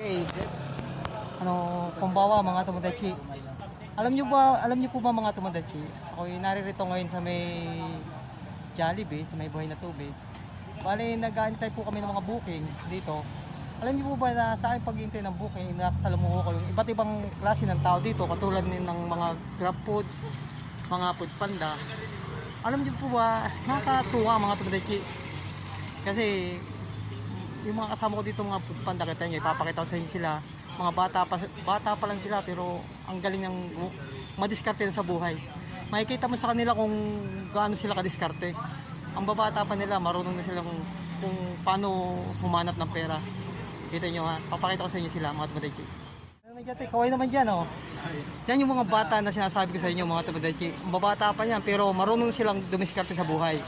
Okay. Kumbawa mga Tomodachi. Alam niyo po ba mga Tomodachi? Ako ay naririto ngayon sa may Jollibee, sa may Buhay na Tubig. Bale, nag-aantay po kami ng mga booking dito. Alam niyo po ba na sa aking pag-iintay ng booking, nakasalamuho ko yung iba't ibang klase ng tao dito, katulad ng mga Grab food, mga food panda. Alam niyo po ba, nakakatuwa mga Tomodachi. Kasi yung mga kasama ko dito mga food panda, kita nyo, ipapakita ko sa inyo sila. Mga bata pa lang sila, pero ang galing ng madiskarte na sa buhay. Makikita mo sa kanila kung gaano sila kadiskarte. Ang babata pa nila, marunong na sila kung paano humanap ng pera. Kita nyo ha, papakita ko sa inyo sila mga Tomodachi. Kaway naman dyan oh. Yan yung mga bata na sinasabi ko sa inyo mga Tomodachi. Ang babata pa yan, pero marunong silang dumiskarte sa buhay.